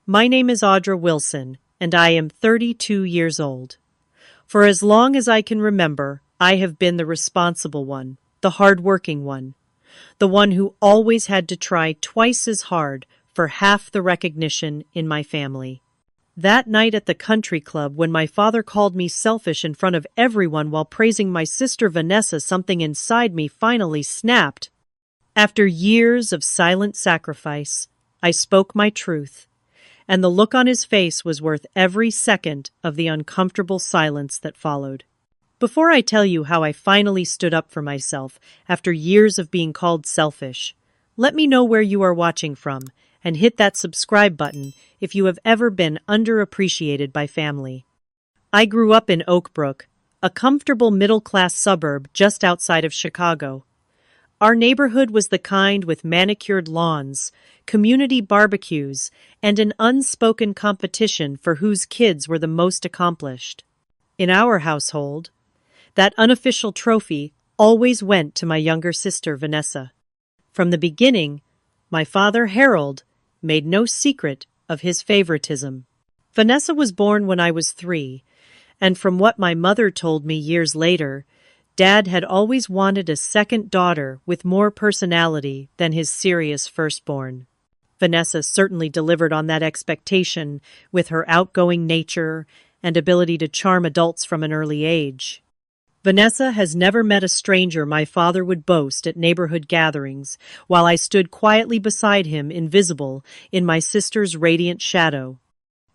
My name is Audra Wilson, and I am 32 years old. For as long as I can remember, I have been the responsible one, the hard-working one, the one who always had to try twice as hard for half the recognition in my family. That night at the country club when my father called me selfish in front of everyone while praising my sister Vanessa, something inside me finally snapped. After years of silent sacrifice, I spoke my truth, and the look on his face was worth every second of the uncomfortable silence that followed. Before I tell you how I finally stood up for myself after years of being called selfish, let me know where you are watching from and hit that subscribe button if you have ever been underappreciated by family. I grew up in Oak Brook, a comfortable middle-class suburb just outside of Chicago. Our neighborhood was the kind with manicured lawns, community barbecues, and an unspoken competition for whose kids were the most accomplished. In our household, that unofficial trophy always went to my younger sister, Vanessa. From the beginning, my father, Harold, made no secret of his favoritism. Vanessa was born when I was 3, and from what my mother told me years later, Dad had always wanted a second daughter with more personality than his serious firstborn. Vanessa certainly delivered on that expectation with her outgoing nature and ability to charm adults from an early age. Vanessa has never met a stranger my father would boast at neighborhood gatherings, while I stood quietly beside him, invisible, in my sister's radiant shadow.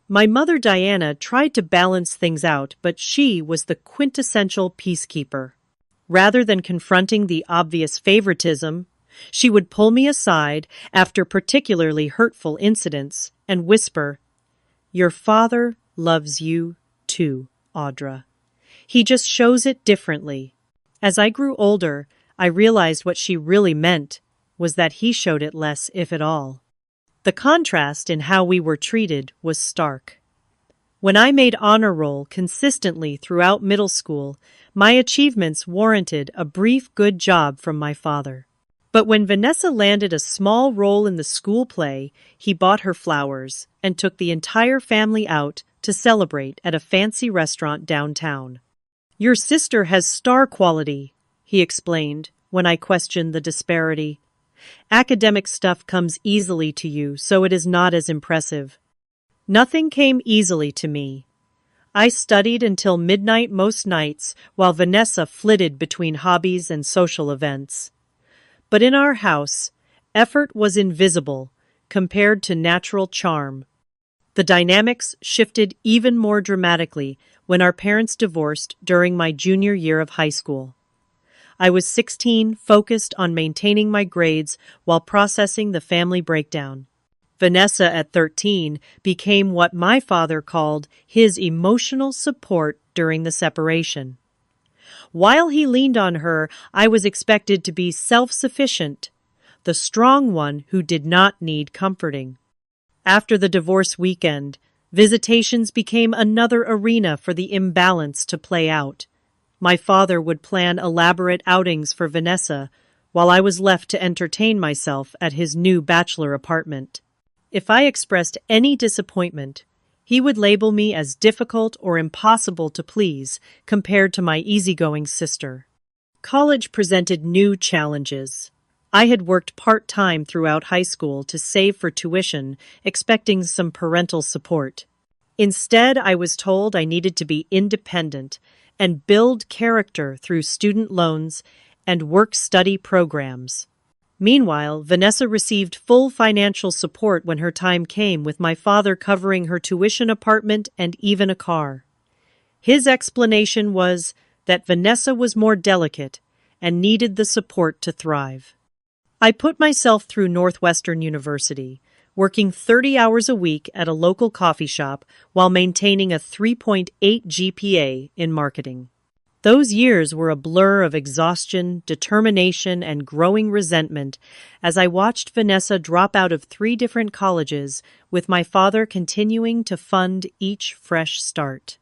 My mother, Diana, tried to balance things out, but she was the quintessential peacekeeper. Rather than confronting the obvious favoritism, she would pull me aside after particularly hurtful incidents and whisper, "Your father loves you too, Audra. He just shows it differently." As I grew older, I realized what she really meant was that he showed it less, if at all. The contrast in how we were treated was stark. When I made honor roll consistently throughout middle school, my achievements warranted a brief good job from my father. But when Vanessa landed a small role in the school play, he bought her flowers and took the entire family out to celebrate at a fancy restaurant downtown. "Your sister has star quality," he explained when I questioned the disparity. "Academic stuff comes easily to you, so it is not as impressive." Nothing came easily to me. I studied until midnight most nights, while Vanessa flitted between hobbies and social events. But in our house, effort was invisible compared to natural charm. The dynamics shifted even more dramatically when our parents divorced during my junior year of high school. I was 16, focused on maintaining my grades while processing the family breakdown. Vanessa, at 13, became what my father called his emotional support during the separation. While he leaned on her, I was expected to be self-sufficient, the strong one who did not need comforting. After the divorce weekend, visitations became another arena for the imbalance to play out. My father would plan elaborate outings for Vanessa, while I was left to entertain myself at his new bachelor apartment. If I expressed any disappointment, he would label me as difficult or impossible to please compared to my easygoing sister. College presented new challenges. I had worked part-time throughout high school to save for tuition, expecting some parental support. Instead, I was told I needed to be independent and build character through student loans and work-study programs. Meanwhile, Vanessa received full financial support when her time came, with my father covering her tuition, apartment, and even a car. His explanation was that Vanessa was more delicate and needed the support to thrive. I put myself through Northwestern University, working 30 hours a week at a local coffee shop while maintaining a 3.8 GPA in marketing. Those years were a blur of exhaustion, determination, and growing resentment as I watched Vanessa drop out of 3 different colleges, with my father continuing to fund each fresh start.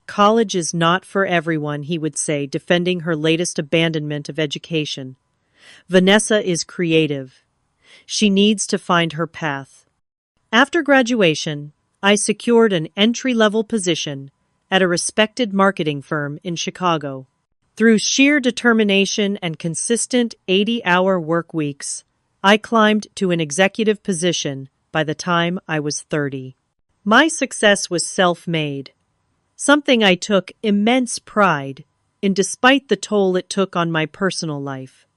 "College is not for everyone," he would say, defending her latest abandonment of education. "Vanessa is creative. She needs to find her path." After graduation, I secured an entry-level position at a respected marketing firm in Chicago. Through sheer determination and consistent 80-hour work weeks, I climbed to an executive position by the time I was 30. My success was self-made, something I took immense pride in despite the toll it took on my personal life.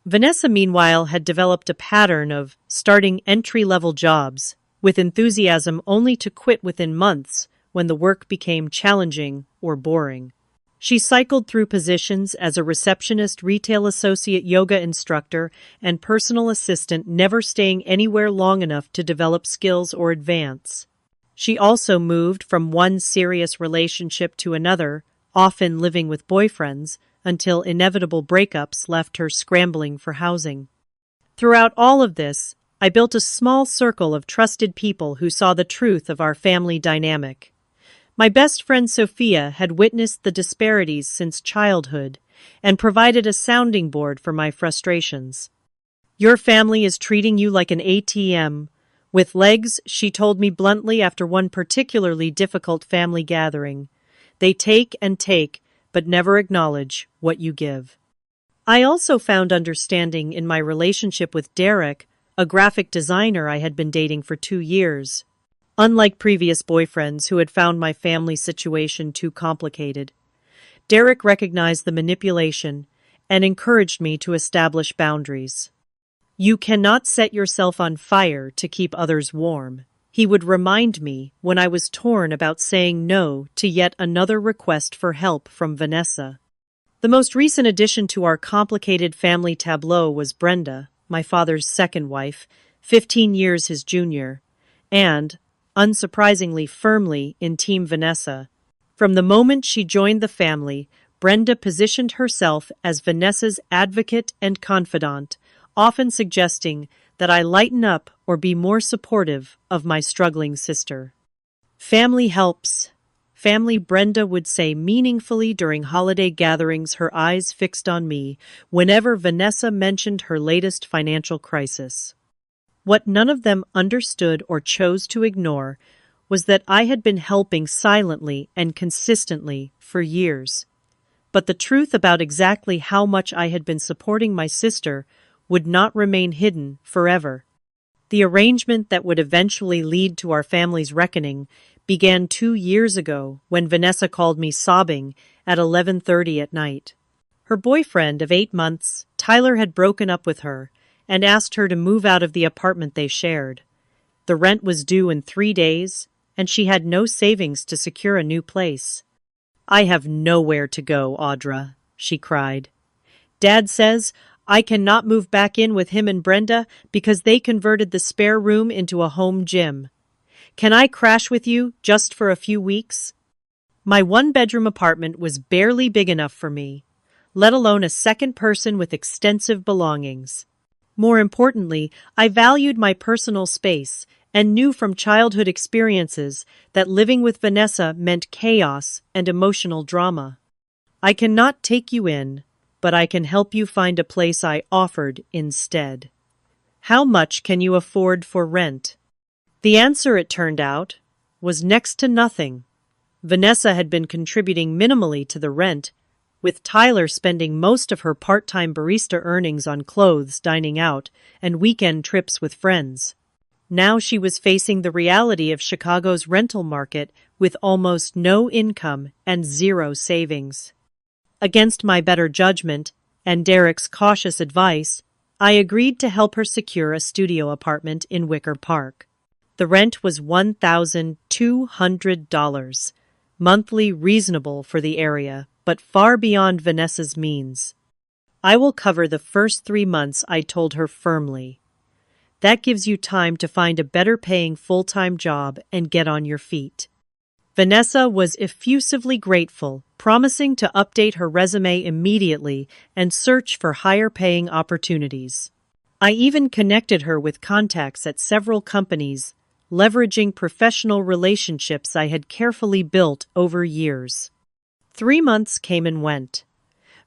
Vanessa, meanwhile, had developed a pattern of starting entry-level jobs with enthusiasm only to quit within months when the work became challenging or boring. She cycled through positions as a receptionist, retail associate, yoga instructor, and personal assistant, never staying anywhere long enough to develop skills or advance. She also moved from one serious relationship to another, often living with boyfriends, until inevitable breakups left her scrambling for housing. Throughout all of this, I built a small circle of trusted people who saw the truth of our family dynamic. My best friend Sophia had witnessed the disparities since childhood and provided a sounding board for my frustrations. "Your family is treating you like an ATM with legs," she told me bluntly after one particularly difficult family gathering. "They take and take, but never acknowledge what you give." I also found understanding in my relationship with Derek, a graphic designer I had been dating for 2 years. Unlike previous boyfriends who had found my family situation too complicated, Derek recognized the manipulation and encouraged me to establish boundaries. "You cannot set yourself on fire to keep others warm," he would remind me when I was torn about saying no to yet another request for help from Vanessa. The most recent addition to our complicated family tableau was Brenda, my father's second wife, 15 years his junior, and, unsurprisingly, firmly in Team Vanessa. From the moment she joined the family, Brenda positioned herself as Vanessa's advocate and confidant, often suggesting that I lighten up or be more supportive of my struggling sister. "Family helps," family, Brenda would say meaningfully during holiday gatherings, her eyes fixed on me whenever Vanessa mentioned her latest financial crisis. What none of them understood or chose to ignore was that I had been helping silently and consistently for years. But the truth about exactly how much I had been supporting my sister would not remain hidden forever. The arrangement that would eventually lead to our family's reckoning began 2 years ago when Vanessa called me sobbing at 11:30 at night. Her boyfriend of 8 months, Tyler, had broken up with her and asked her to move out of the apartment they shared. The rent was due in 3 days, and she had no savings to secure a new place. "I have nowhere to go, Audra," she cried. "Dad says I cannot move back in with him and Brenda because they converted the spare room into a home gym. Can I crash with you just for a few weeks?" My one-bedroom apartment was barely big enough for me, let alone a second person with extensive belongings. More importantly, I valued my personal space and knew from childhood experiences that living with Vanessa meant chaos and emotional drama. "I cannot take you in, but I can help you find a place," I offered instead. "How much can you afford for rent?" The answer, it turned out, was next to nothing. Vanessa had been contributing minimally to the rent, with Tyler spending most of her part-time barista earnings on clothes, dining out, and weekend trips with friends. Now she was facing the reality of Chicago's rental market with almost no income and zero savings. Against my better judgment and Derek's cautious advice, I agreed to help her secure a studio apartment in Wicker Park. The rent was $1,200, monthly, reasonable for the area, but far beyond Vanessa's means. "I will cover the first 3 months," I told her firmly. "That gives you time to find a better-paying full-time job and get on your feet." Vanessa was effusively grateful, promising to update her resume immediately and search for higher-paying opportunities. I even connected her with contacts at several companies, leveraging professional relationships I had carefully built over years. 3 months came and went.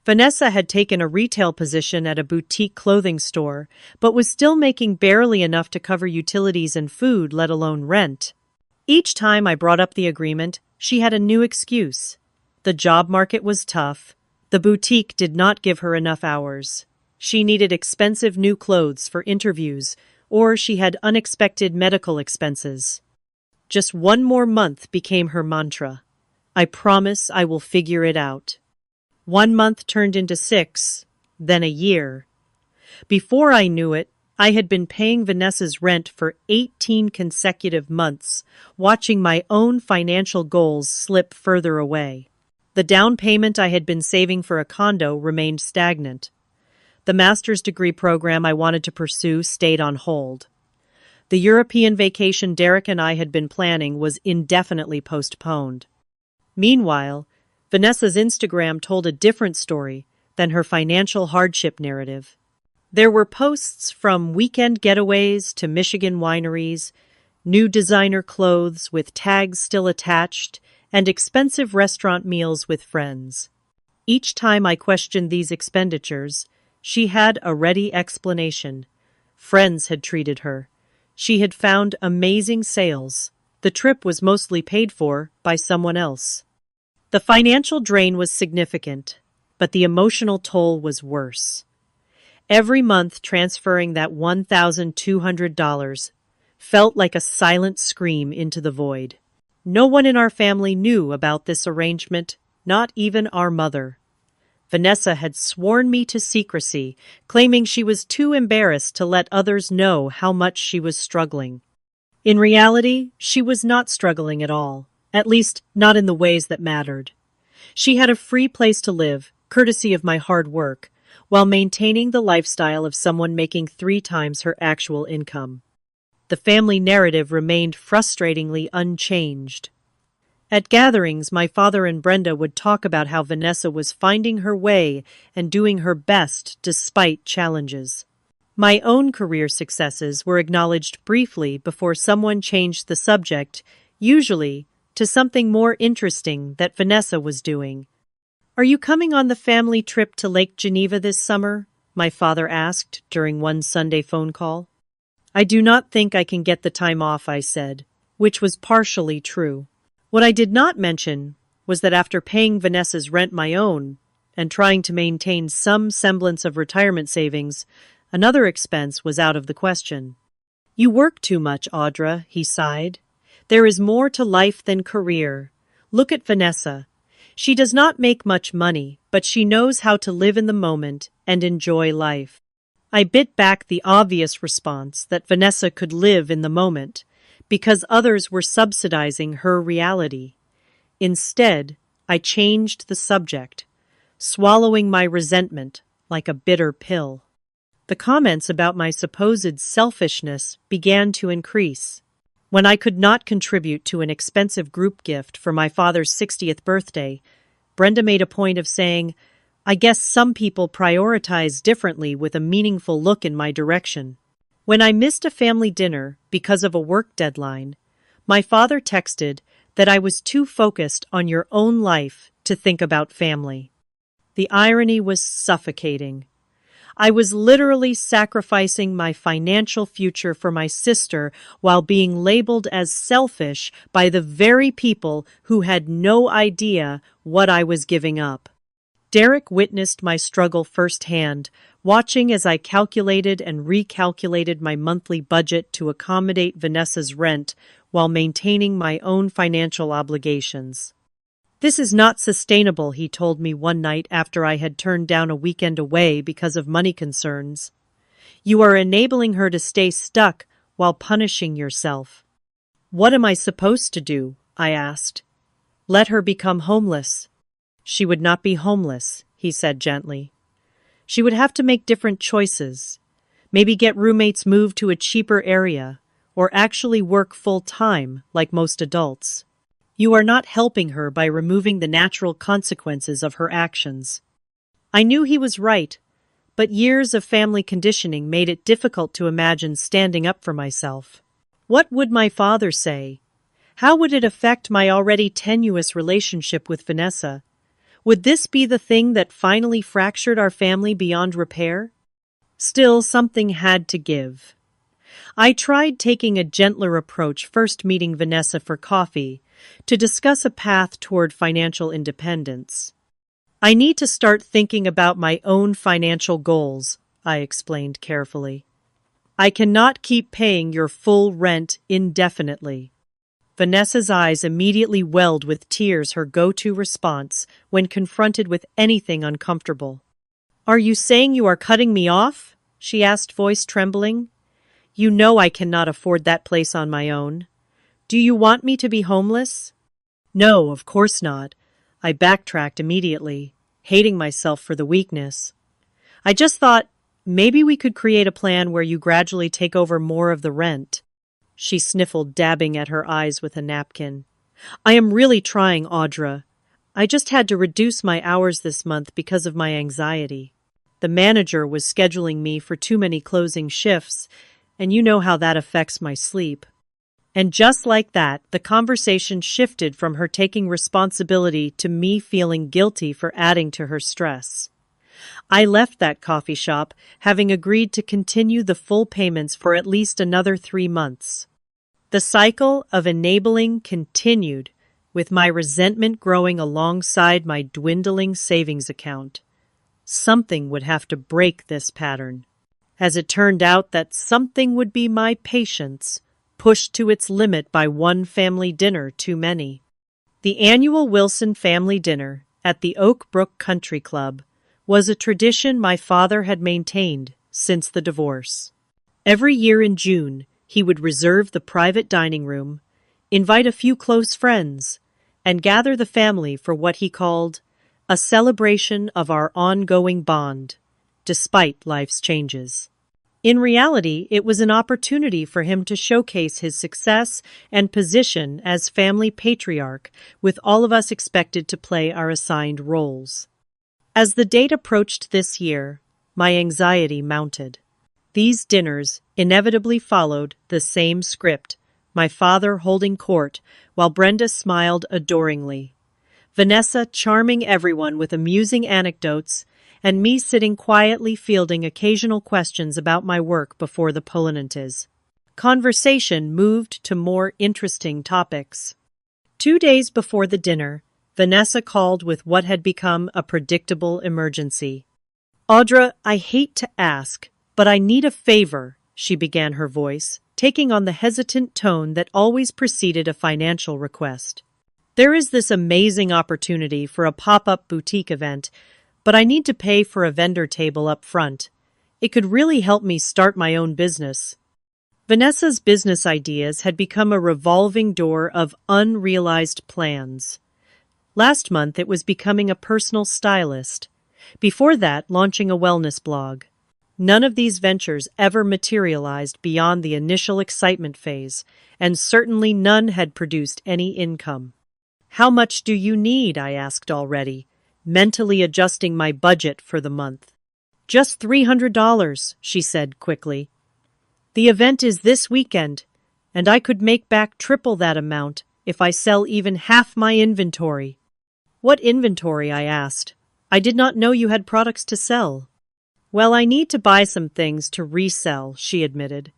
Vanessa had taken a retail position at a boutique clothing store, but was still making barely enough to cover utilities and food, let alone rent. Each time I brought up the agreement, she had a new excuse. The job market was tough. The boutique did not give her enough hours. She needed expensive new clothes for interviews, or she had unexpected medical expenses. Just one more month became her mantra. I promise I will figure it out. 1 month turned into 6, then a year. Before I knew it, I had been paying Vanessa's rent for 18 consecutive months, watching my own financial goals slip further away. The down payment I had been saving for a condo remained stagnant. The master's degree program I wanted to pursue stayed on hold. The European vacation Derek and I had been planning was indefinitely postponed. Meanwhile, Vanessa's Instagram told a different story than her financial hardship narrative. There were posts from weekend getaways to Michigan wineries, new designer clothes with tags still attached, and expensive restaurant meals with friends. Each time I questioned these expenditures, she had a ready explanation. Friends had treated her. She had found amazing sales. The trip was mostly paid for by someone else. The financial drain was significant, but the emotional toll was worse. Every month transferring that $1,200 felt like a silent scream into the void. No one in our family knew about this arrangement, not even our mother. Vanessa had sworn me to secrecy, claiming she was too embarrassed to let others know how much she was struggling. In reality, she was not struggling at all, at least not in the ways that mattered. She had a free place to live, courtesy of my hard work, while maintaining the lifestyle of someone making 3 times her actual income. The family narrative remained frustratingly unchanged. At gatherings, my father and Brenda would talk about how Vanessa was finding her way and doing her best despite challenges. My own career successes were acknowledged briefly before someone changed the subject, usually to something more interesting that Vanessa was doing. "Are you coming on the family trip to Lake Geneva this summer?" my father asked during one Sunday phone call. "I do not think I can get the time off," I said, which was partially true. What I did not mention was that after paying Vanessa's rent my own and trying to maintain some semblance of retirement savings, another expense was out of the question. "You work too much, Audra," he sighed. "There is more to life than career. Look at Vanessa. She does not make much money, but she knows how to live in the moment and enjoy life." I bit back the obvious response that Vanessa could live in the moment because others were subsidizing her reality. Instead, I changed the subject, swallowing my resentment like a bitter pill. The comments about my supposed selfishness began to increase. When I could not contribute to an expensive group gift for my father's 60th birthday, Brenda made a point of saying, "I guess some people prioritize differently," with a meaningful look in my direction. When I missed a family dinner because of a work deadline, my father texted that I was too focused on your own life to think about family. The irony was suffocating. I was literally sacrificing my financial future for my sister while being labeled as selfish by the very people who had no idea what I was giving up. Derek witnessed my struggle firsthand, watching as I calculated and recalculated my monthly budget to accommodate Vanessa's rent while maintaining my own financial obligations. "This is not sustainable," he told me one night after I had turned down a weekend away because of money concerns. "You are enabling her to stay stuck while punishing yourself." "What am I supposed to do?" I asked. "Let her become homeless." "She would not be homeless," he said gently. "She would have to make different choices. Maybe get roommates moved to a cheaper area, or actually work full-time like most adults. You are not helping her by removing the natural consequences of her actions." I knew he was right, but years of family conditioning made it difficult to imagine standing up for myself. What would my father say? How would it affect my already tenuous relationship with Vanessa? Would this be the thing that finally fractured our family beyond repair? Still, something had to give. I tried taking a gentler approach, first meeting Vanessa for coffee to discuss a path toward financial independence. I need to start thinking about my own financial goals, I explained carefully. I cannot keep paying your full rent indefinitely. Vanessa's eyes immediately welled with tears, her go-to response when confronted with anything uncomfortable. Are you saying you are cutting me off? She asked, voice trembling. You know I cannot afford that place on my own. Do you want me to be homeless? No, of course not. I backtracked immediately, hating myself for the weakness. I just thought, maybe we could create a plan where you gradually take over more of the rent. She sniffled, dabbing at her eyes with a napkin. I am really trying, Audra. I just had to reduce my hours this month because of my anxiety. The manager was scheduling me for too many closing shifts, and you know how that affects my sleep. And just like that, the conversation shifted from her taking responsibility to me feeling guilty for adding to her stress. I left that coffee shop, having agreed to continue the full payments for at least another 3 months. The cycle of enabling continued, with my resentment growing alongside my dwindling savings account. Something would have to break this pattern. As it turned out, that something would be my patience, pushed to its limit by one family dinner too many. The annual Wilson family dinner at the Oak Brook Country Club was a tradition my father had maintained since the divorce. Every year in June, he would reserve the private dining room, invite a few close friends, and gather the family for what he called a celebration of our ongoing bond, despite life's changes. In reality, it was an opportunity for him to showcase his success and position as family patriarch, with all of us expected to play our assigned roles. As the date approached this year, my anxiety mounted. These dinners inevitably followed the same script, my father holding court while Brenda smiled adoringly, Vanessa charming everyone with amusing anecdotes, and me sitting quietly fielding occasional questions about my work before the Polonenses. Conversation moved to more interesting topics. 2 days before the dinner, Vanessa called with what had become a predictable emergency. Audra, I hate to ask, but I need a favor, she began, her voice taking on the hesitant tone that always preceded a financial request. There is this amazing opportunity for a pop-up boutique event, but I need to pay for a vendor table up front. It could really help me start my own business. Vanessa's business ideas had become a revolving door of unrealized plans. Last month, it was becoming a personal stylist. Before that, launching a wellness blog. None of these ventures ever materialized beyond the initial excitement phase, and certainly none had produced any income. How much do you need? I asked already, mentally adjusting my budget for the month. Just $300, she said quickly. The event is this weekend, and I could make back triple that amount if I sell even half my inventory. What inventory? I asked. I did not know you had products to sell. Well, I need to buy some things to resell, she admitted.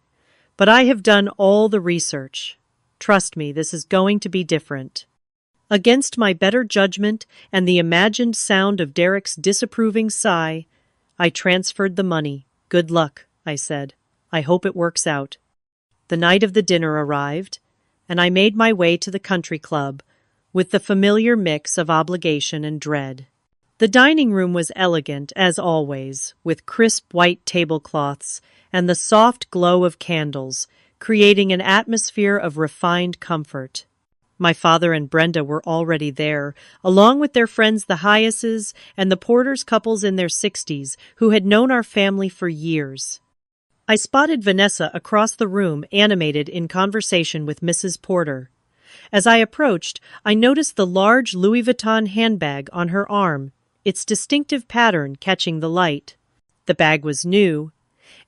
But I have done all the research. Trust me, this is going to be different. Against my better judgment and the imagined sound of Derek's disapproving sigh, I transferred the money. Good luck, I said. I hope it works out. The night of the dinner arrived, and I made my way to the country club with the familiar mix of obligation and dread. The dining room was elegant, as always, with crisp white tablecloths and the soft glow of candles, creating an atmosphere of refined comfort. My father and Brenda were already there, along with their friends the Hyases and the Porters couples in their 60s, who had known our family for years. I spotted Vanessa across the room, animated in conversation with Mrs. Porter. As I approached, I noticed the large Louis Vuitton handbag on her arm, its distinctive pattern catching the light. The bag was new,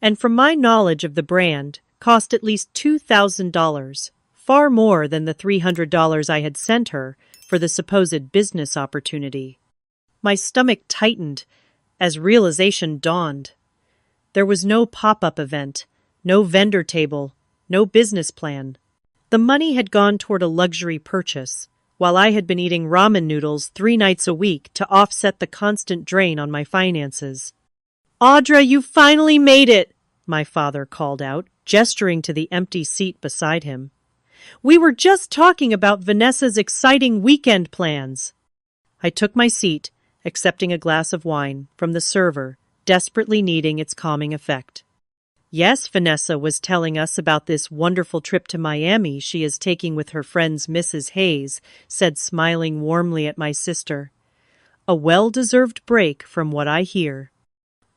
and from my knowledge of the brand, cost at least $2,000, far more than the $300 I had sent her for the supposed business opportunity. My stomach tightened as realization dawned. There was no pop-up event, no vendor table, no business plan. The money had gone toward a luxury purchase, while I had been eating ramen noodles 3 nights a week to offset the constant drain on my finances. "Audra, you finally made it!" my father called out, gesturing to the empty seat beside him. "We were just talking about Vanessa's exciting weekend plans." I took my seat, accepting a glass of wine from the server, desperately needing its calming effect. "Yes, Vanessa was telling us about this wonderful trip to Miami she is taking with her friends Mrs. Hayes," said, smiling warmly at my sister. "A well-deserved break from what I hear."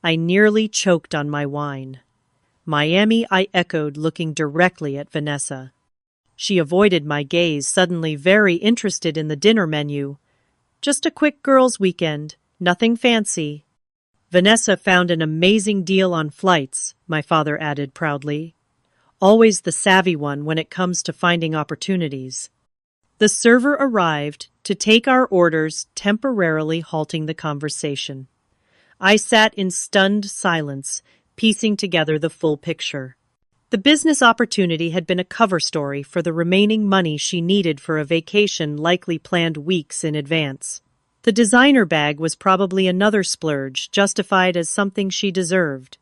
I nearly choked on my wine. "Miami," I echoed, looking directly at Vanessa. She avoided my gaze, suddenly very interested in the dinner menu. "Just a quick girls' weekend, nothing fancy." "Vanessa found an amazing deal on flights," my father added proudly. "Always the savvy one when it comes to finding opportunities." The server arrived to take our orders, temporarily halting the conversation. I sat in stunned silence, piecing together the full picture. The business opportunity had been a cover story for the remaining money she needed for a vacation likely planned weeks in advance. The designer bag was probably another splurge, justified as something she deserved.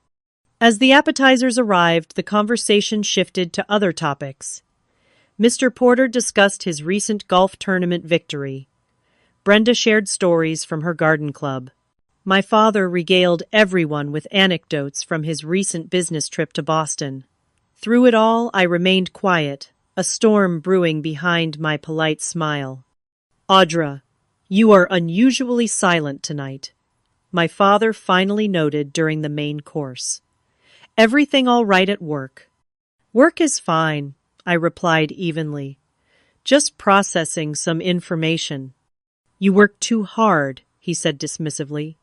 As the appetizers arrived, the conversation shifted to other topics. Mr. Porter discussed his recent golf tournament victory. Brenda shared stories from her garden club. My father regaled everyone with anecdotes from his recent business trip to Boston. Through it all, I remained quiet, a storm brewing behind my polite smile. "Audra, you are unusually silent tonight," my father finally noted during the main course. "Everything all right at work?" "Work is fine," I replied evenly. "Just processing some information." "You work too hard," he said dismissively.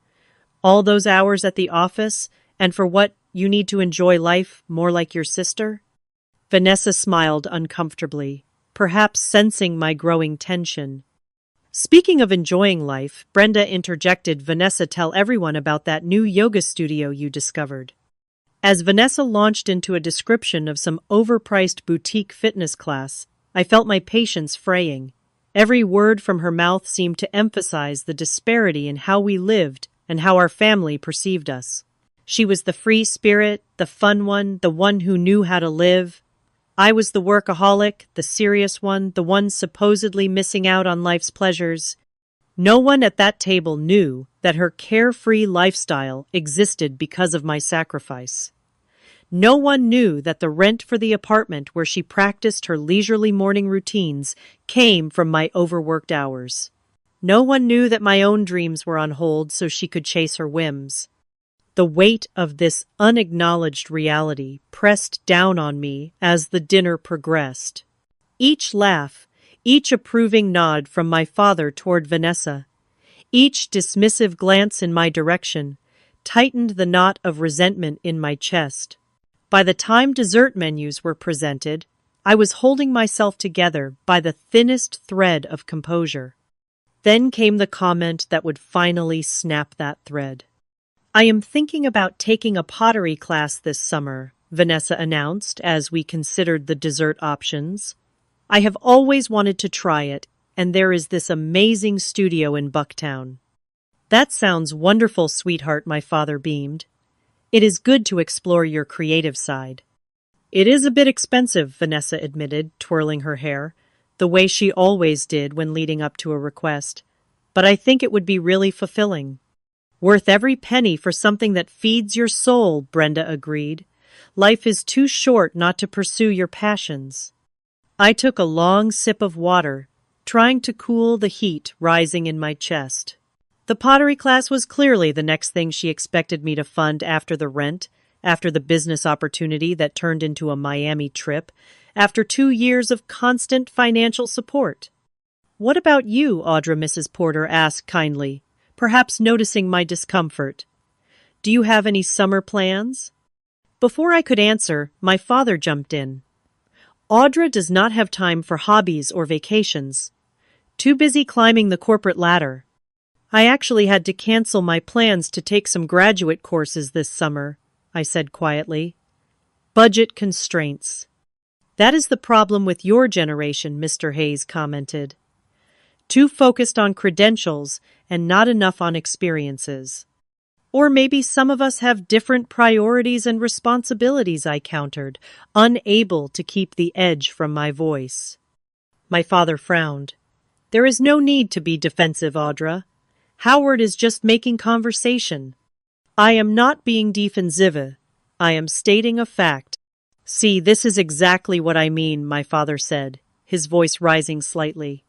"All those hours at the office, and for what, you need to enjoy life more like your sister?" Vanessa smiled uncomfortably, perhaps sensing my growing tension. "Speaking of enjoying life," Brenda interjected, "Vanessa, tell everyone about that new yoga studio you discovered." As Vanessa launched into a description of some overpriced boutique fitness class, I felt my patience fraying. Every word from her mouth seemed to emphasize the disparity in how we lived and how our family perceived us. She was the free spirit, the fun one, the one who knew how to live. I was the workaholic, the serious one, the one supposedly missing out on life's pleasures. No one at that table knew that her carefree lifestyle existed because of my sacrifice. No one knew that the rent for the apartment where she practiced her leisurely morning routines came from my overworked hours. No one knew that my own dreams were on hold so she could chase her whims. The weight of this unacknowledged reality pressed down on me as the dinner progressed. Each laugh, each approving nod from my father toward Vanessa, each dismissive glance in my direction, tightened the knot of resentment in my chest. By the time dessert menus were presented, I was holding myself together by the thinnest thread of composure. Then came the comment that would finally snap that thread. "I am thinking about taking a pottery class this summer," Vanessa announced as we considered the dessert options. "I have always wanted to try it, and there is this amazing studio in Bucktown." "That sounds wonderful, sweetheart," my father beamed. "It is good to explore your creative side." "It is a bit expensive," Vanessa admitted, twirling her hair, the way she always did when leading up to a request. "But I think it would be really fulfilling." "Worth every penny for something that feeds your soul," Brenda agreed. "Life is too short not to pursue your passions." I took a long sip of water, trying to cool the heat rising in my chest. The pottery class was clearly the next thing she expected me to fund after the rent, after the business opportunity that turned into a Miami trip, after 2 years of constant financial support. "What about you, Audra?" Mrs. Porter asked kindly, perhaps noticing my discomfort. "Do you have any summer plans?" Before I could answer, my father jumped in. "Audra does not have time for hobbies or vacations. Too busy climbing the corporate ladder." I actually had to cancel my plans to take some graduate courses this summer, I said quietly. Budget constraints. That is the problem with your generation, Mr. Hayes commented. Too focused on credentials and not enough on experiences. Or maybe some of us have different priorities and responsibilities, I countered, unable to keep the edge from my voice. My father frowned. There is no need to be defensive, Audra. Howard is just making conversation. I am not being defensive. I am stating a fact. See, this is exactly what I mean, my father said, his voice rising slightly.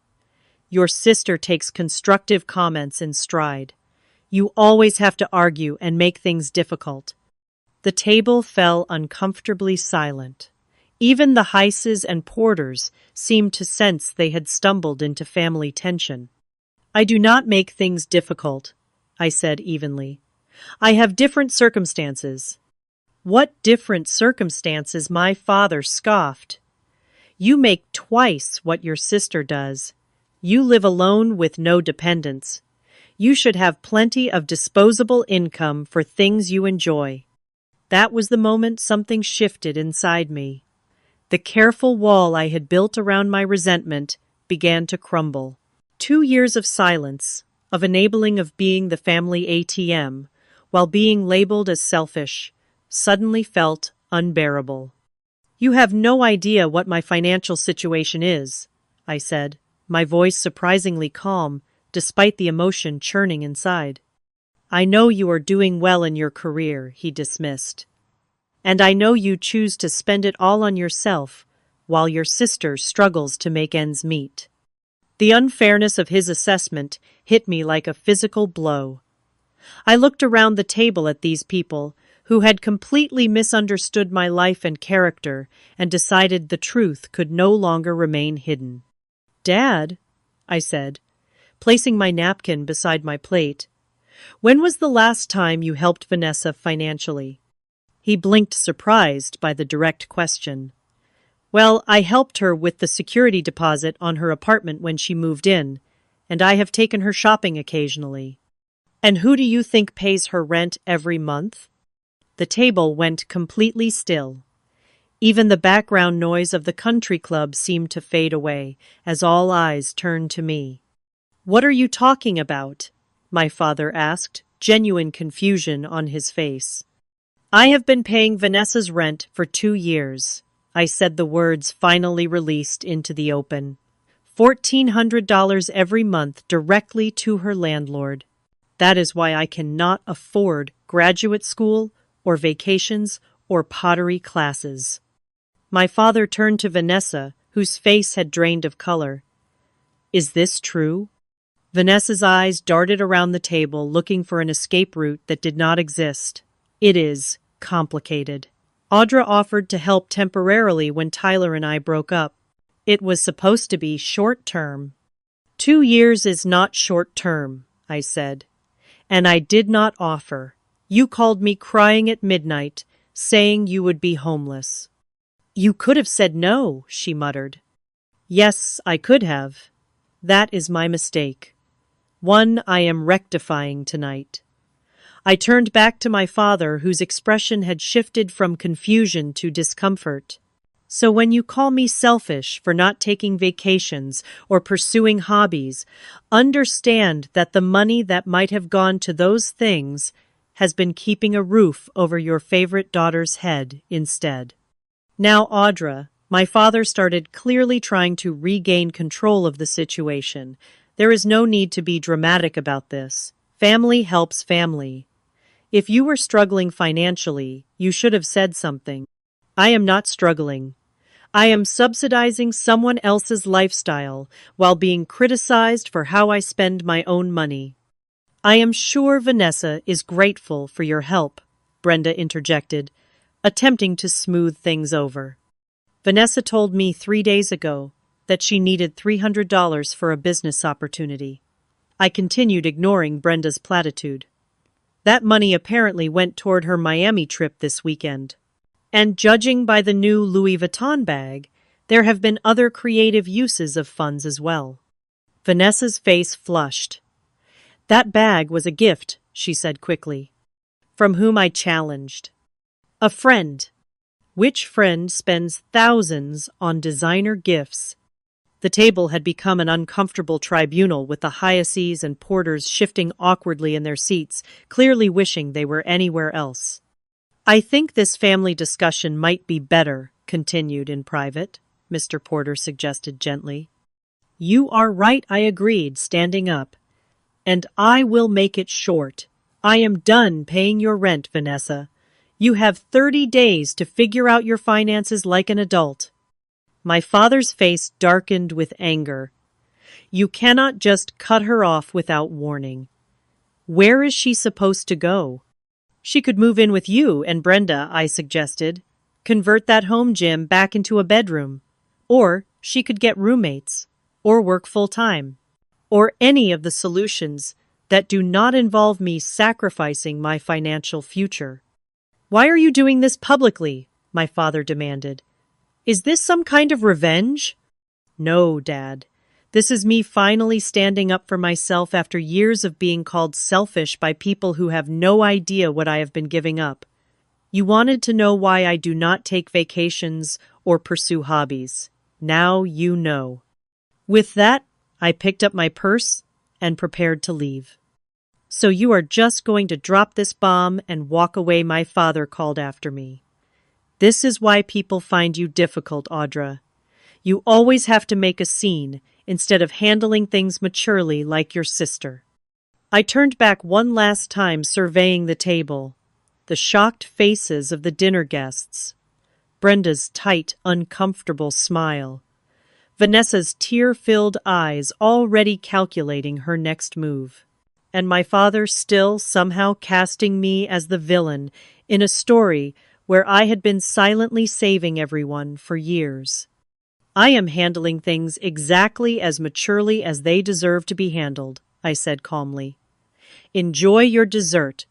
Your sister takes constructive comments in stride. You always have to argue and make things difficult. The table fell uncomfortably silent. Even the Heises and Porters seemed to sense they had stumbled into family tension. I do not make things difficult, I said evenly. I have different circumstances. What different circumstances? My father scoffed. You make twice what your sister does. You live alone with no dependents. You should have plenty of disposable income for things you enjoy. That was the moment something shifted inside me. The careful wall I had built around my resentment began to crumble. 2 years of silence, of enabling of being the family ATM, while being labeled as selfish, suddenly felt unbearable. You have no idea what my financial situation is, I said, my voice surprisingly calm, despite the emotion churning inside. I know you are doing well in your career, he dismissed. And I know you choose to spend it all on yourself, while your sister struggles to make ends meet. The unfairness of his assessment hit me like a physical blow. I looked around the table at these people who had completely misunderstood my life and character and decided the truth could no longer remain hidden. Dad, I said, placing my napkin beside my plate, when was the last time you helped Vanessa financially? He blinked, surprised by the direct question. Well, I helped her with the security deposit on her apartment when she moved in, and I have taken her shopping occasionally. And who do you think pays her rent every month? The table went completely still. Even the background noise of the country club seemed to fade away as all eyes turned to me. What are you talking about? My father asked, genuine confusion on his face. I have been paying Vanessa's rent for 2 years. I said, the words finally released into the open. $1,400 every month directly to her landlord. That is why I cannot afford graduate school or vacations or pottery classes. My father turned to Vanessa, whose face had drained of color. Is this true? Vanessa's eyes darted around the table, looking for an escape route that did not exist. It is complicated. Audra offered to help temporarily when Tyler and I broke up. It was supposed to be short-term. 2 years is not short-term, I said. And I did not offer. You called me crying at midnight, saying you would be homeless. You could have said no, she muttered. Yes, I could have. That is my mistake. One I am rectifying tonight. I turned back to my father, whose expression had shifted from confusion to discomfort. So when you call me selfish for not taking vacations or pursuing hobbies, understand that the money that might have gone to those things has been keeping a roof over your favorite daughter's head instead. Now, Audra, my father started, clearly trying to regain control of the situation. There is no need to be dramatic about this. Family helps family. If you were struggling financially, you should have said something. I am not struggling. I am subsidizing someone else's lifestyle while being criticized for how I spend my own money. I am sure Vanessa is grateful for your help, Brenda interjected, attempting to smooth things over. Vanessa told me 3 days ago that she needed $300 for a business opportunity. I continued, ignoring Brenda's platitude. That money apparently went toward her Miami trip this weekend. And judging by the new Louis Vuitton bag, there have been other creative uses of funds as well. Vanessa's face flushed. That bag was a gift, she said quickly. From whom I challenged. A friend. Which friend spends thousands on designer gifts? The table had become an uncomfortable tribunal with the Hyaces and porters shifting awkwardly in their seats, clearly wishing they were anywhere else. I think this family discussion might be better continued in private, Mr. Porter suggested gently. You are right, I agreed, standing up. And I will make it short. I am done paying your rent, Vanessa. You have 30 days to figure out your finances like an adult. My father's face darkened with anger. You cannot just cut her off without warning. Where is she supposed to go? She could move in with you and Brenda, I suggested. Convert that home gym back into a bedroom. Or she could get roommates. Or work full-time. Or any of the solutions that do not involve me sacrificing my financial future. Why are you doing this publicly? My father demanded. Is this some kind of revenge? No, Dad. This is me finally standing up for myself after years of being called selfish by people who have no idea what I have been giving up. You wanted to know why I do not take vacations or pursue hobbies. Now you know. With that, I picked up my purse and prepared to leave. So you are just going to drop this bomb and walk away, my father called after me. This is why people find you difficult, Audra. You always have to make a scene instead of handling things maturely like your sister. I turned back one last time, surveying the table, the shocked faces of the dinner guests, Brenda's tight, uncomfortable smile, Vanessa's tear-filled eyes already calculating her next move, and my father still somehow casting me as the villain in a story where I had been silently saving everyone for years. I am handling things exactly as maturely as they deserve to be handled, I said calmly. Enjoy your dessert.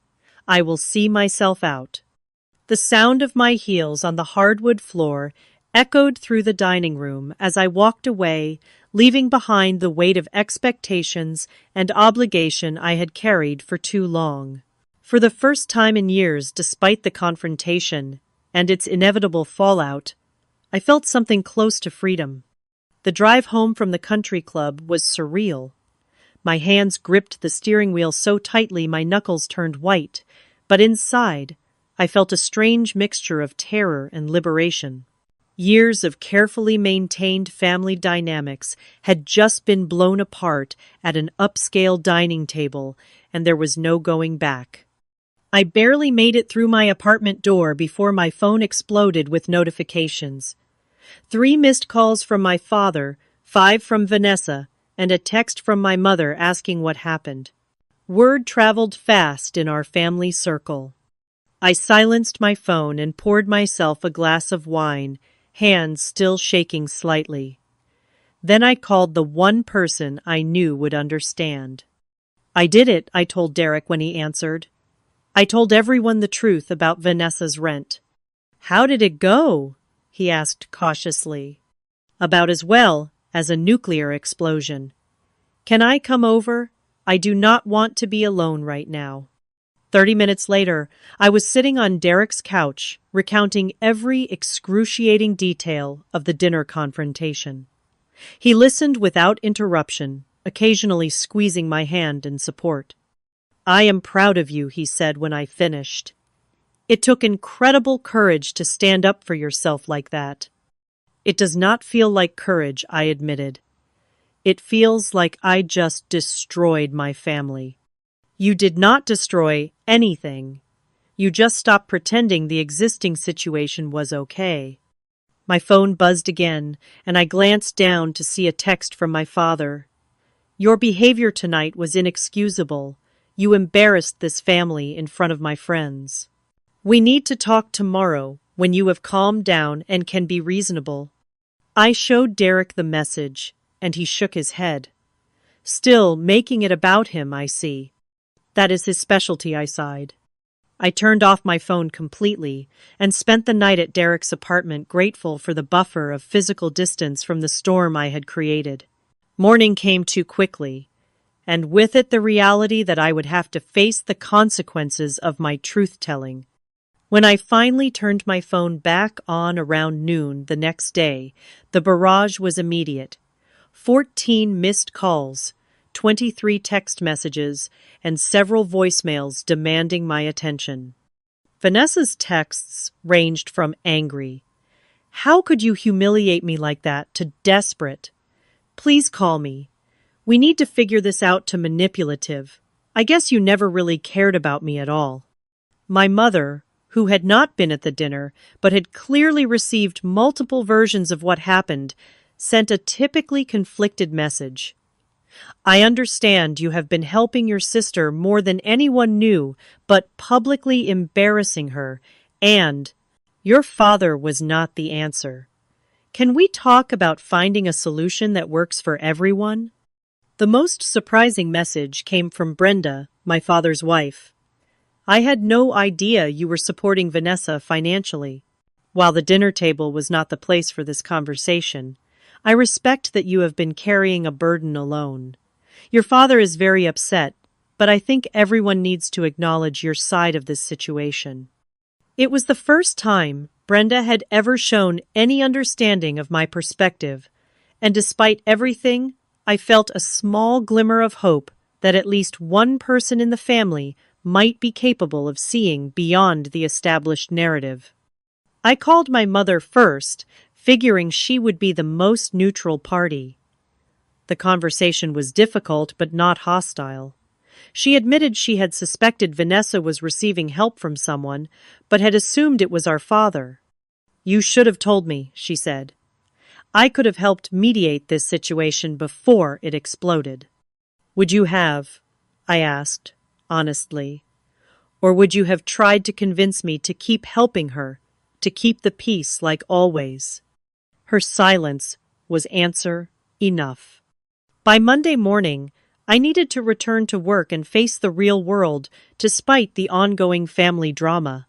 I will see myself out. The sound of my heels on the hardwood floor echoed through the dining room as I walked away, leaving behind the weight of expectations and obligation I had carried for too long. For the first time in years, despite the confrontation and its inevitable fallout, I felt something close to freedom. The drive home from the country club was surreal. My hands gripped the steering wheel so tightly my knuckles turned white, but inside, I felt a strange mixture of terror and liberation. Years of carefully maintained family dynamics had just been blown apart at an upscale dining table, and there was no going back. I barely made it through my apartment door before my phone exploded with notifications. 3 missed calls from my father, 5 from Vanessa, and a text from my mother asking what happened. Word traveled fast in our family circle. I silenced my phone and poured myself a glass of wine, hands still shaking slightly. Then I called the one person I knew would understand. I did it, I told Derek when he answered. I told everyone the truth about Vanessa's rent. How did it go? He asked cautiously. About as well as a nuclear explosion. Can I come over? I do not want to be alone right now. 30 minutes later, I was sitting on Derek's couch, recounting every excruciating detail of the dinner confrontation. He listened without interruption, occasionally squeezing my hand in support. I am proud of you, he said when I finished. It took incredible courage to stand up for yourself like that. It does not feel like courage, I admitted. It feels like I just destroyed my family. You did not destroy anything. You just stopped pretending the existing situation was okay. My phone buzzed again, and I glanced down to see a text from my father. Your behavior tonight was inexcusable. You embarrassed this family in front of my friends. We need to talk tomorrow when you have calmed down and can be reasonable. I showed Derek the message, and he shook his head. Still making it about him, I see. That is his specialty, I sighed. I turned off my phone completely and spent the night at Derek's apartment, grateful for the buffer of physical distance from the storm I had created. Morning came too quickly, and with it the reality that I would have to face the consequences of my truth-telling. When I finally turned my phone back on around noon the next day, the barrage was immediate. 14 missed calls, 23 text messages, and several voicemails demanding my attention. Vanessa's texts ranged from angry, "How could you humiliate me like that?" to desperate, "Please call me. We need to figure this out," to manipulative, "I guess you never really cared about me at all." My mother, who had not been at the dinner but had clearly received multiple versions of what happened, sent a typically conflicted message. "I understand you have been helping your sister more than anyone knew, but publicly embarrassing her, and your father was not the answer. Can we talk about finding a solution that works for everyone?" The most surprising message came from Brenda, my father's wife. "I had no idea you were supporting Vanessa financially. While the dinner table was not the place for this conversation, I respect that you have been carrying a burden alone. Your father is very upset, but I think everyone needs to acknowledge your side of this situation." It was the first time Brenda had ever shown any understanding of my perspective, and despite everything, I felt a small glimmer of hope that at least one person in the family might be capable of seeing beyond the established narrative. I called my mother first, figuring she would be the most neutral party. The conversation was difficult but not hostile. She admitted she had suspected Vanessa was receiving help from someone, but had assumed it was our father. "You should have told me," she said. "I could have helped mediate this situation before it exploded." "Would you have?" I asked, honestly. "Or would you have tried to convince me to keep helping her, to keep the peace like always?" Her silence was answer enough. By Monday morning, I needed to return to work and face the real world, despite the ongoing family drama.